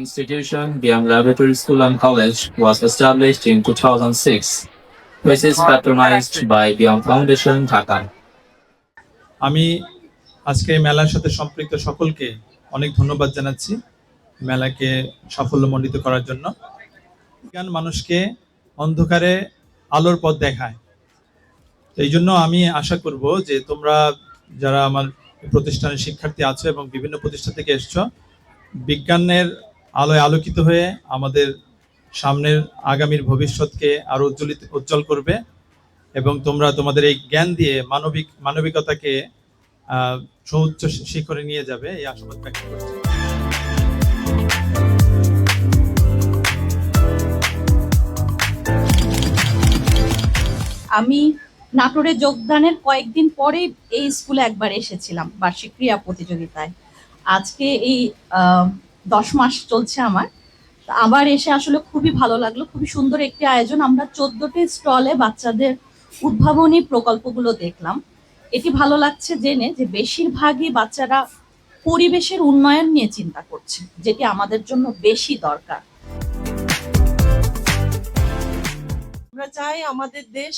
institution, Biam Laboratory School and College, was established in 2006, which is patronized by Biam Foundation, Dhaka. আমি আজকে মেলার সাথে সম্পৃক্ত সকলকে অনেক ধন্যবাদ জানাচ্ছি মেলাকে সাফল্যমণ্ডিত করার জন্য। বিজ্ঞান মানুষকে অন্ধকারে আলোর পথ দেখায়। এই জন্য আমি আশা করব যে তোমরা যারা আমার প্রতিষ্ঠানের শিক্ষার্থী আছো এবং বিভিন্ন প্রতিষ্ঠান থেকে এসছো, বিজ্ঞানের আলোয় আলোকিত হয়ে আমাদের সামনের আগামীর ভবিষ্যৎকে আরো উজ্জ্বল করবে এবং তোমরা তোমাদের এই জ্ঞান দিয়ে মানবিকতাকে সুউচ্চ শিখরে নিয়ে যাবে, এই আশাবাদ ব্যক্ত করছি। আমি নাটোরে যোগদানের কয়েকদিন পরে এই স্কুলে একবার এসেছিলাম বার্ষিক ক্রীড়া প্রতিযোগিতায়। আজকে এই 10 মাস চলছে আমার, আবার এসে আসলে খুবই ভালো লাগলো। খুবই সুন্দর একটি আয়োজন। আমরা 14টি স্টলে বাচ্চাদের উদ্ভাবনী প্রকল্পগুলো দেখলাম। এটি ভালো লাগছে জেনে যে বেশিরভাগই বাচ্চারা পরিবেশের উন্নয়ন নিয়ে চিন্তা করছে, যেটি আমাদের জন্য বেশি দরকার। আমরা চাই আমাদের দেশ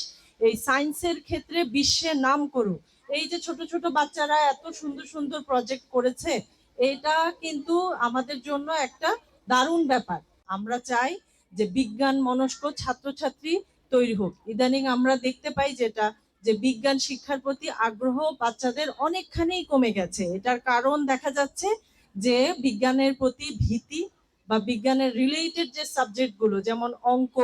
এই সায়েন্সের ক্ষেত্রে বিশ্বে নাম করুক। এই যে ছোট ছোট বাচ্চারা এত সুন্দর সুন্দর প্রজেক্ট করেছে, এটা কিন্তু আমাদের জন্য একটা দারুণ ব্যাপার। আমরা চাই যে বিজ্ঞান মনস্ক ছাত্রছাত্রী তৈরি হোক। ইদানিং আমরা দেখতে পাই যে বিজ্ঞান শিক্ষার প্রতি আগ্রহ বাচ্চাদের অনেকখানি কমে গেছে। এটার কারণ দেখা যাচ্ছে যে বিজ্ঞানের প্রতি ভীতি বা বিজ্ঞানের রিলেটেড যে সাবজেক্টগুলো, যেমন অঙ্ক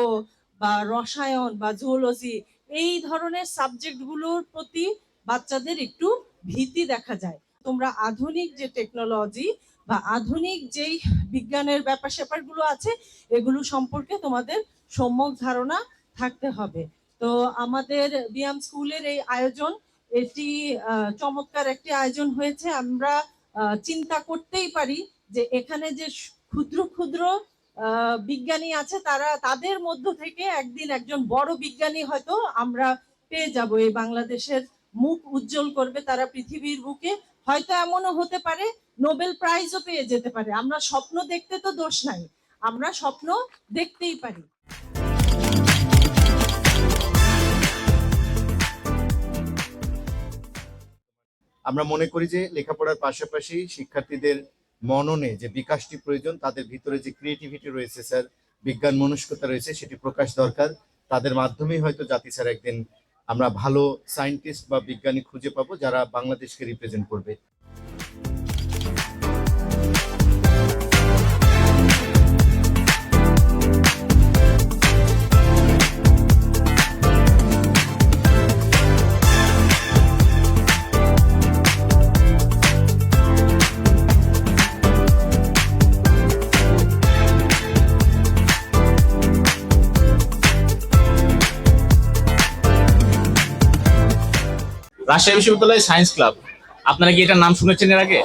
বা রসায়ন বা জুওলজি, এই ধরনের সাবজেক্টগুলোর প্রতি বাচ্চাদের একটু ভীতি দেখা যায়। তোমরা আধুনিক যে টেকনোলজি বা আধুনিক যেই বিজ্ঞানের ব্যাপার স্যাপারগুলো আছে, এগুলো সম্পর্কে তোমাদের সম্যক ধারণা থাকতে হবে। তো আমাদের বিয়াম স্কুলের এই আয়োজন, এটি চমৎকার একটি আয়োজন হয়েছে। আমরা চিন্তা করতেই পারি যে এখানে যে ক্ষুদ্র ক্ষুদ্র বিজ্ঞানী আছে, তাদের মধ্য থেকে একদিন একজন বড় বিজ্ঞানী হয়তো আমরা পেয়ে যাব। এই বাংলাদেশের মুখ উজ্জ্বল করবে তারা পৃথিবীর বুকে। হয়তো এমনও হতে পারে নোবেল প্রাইজও পেয়ে যেতে পারে। আমরা স্বপ্ন দেখতে তো দোষ নাই, আমরা স্বপ্ন দেখতেই পারি। আমরা মনে করি যে লেখাপড়ার পাশাপাশি শিক্ষার্থীদের মননে যে বিকাশটি প্রয়োজন, তাদের ভিতরে যে ক্রিয়েটিভিটি রয়েছে স্যার, বিজ্ঞান মনস্কতা রয়েছে, সেটি প্রকাশ দরকার। তাদের মাধ্যমেই হয়তো জাতি স্যার একদিন আমরা ভালো সায়েন্টিস্ট বা বিজ্ঞানী খুঁজে পাবো যারা বাংলাদেশকে রিপ্রেজেন্ট করবে। রাজশাহী বিশ্ববিদ্যালয়ের সায়েন্স ক্লাব, আপনারা কি এটার নাম শুনেছেন এর আগে?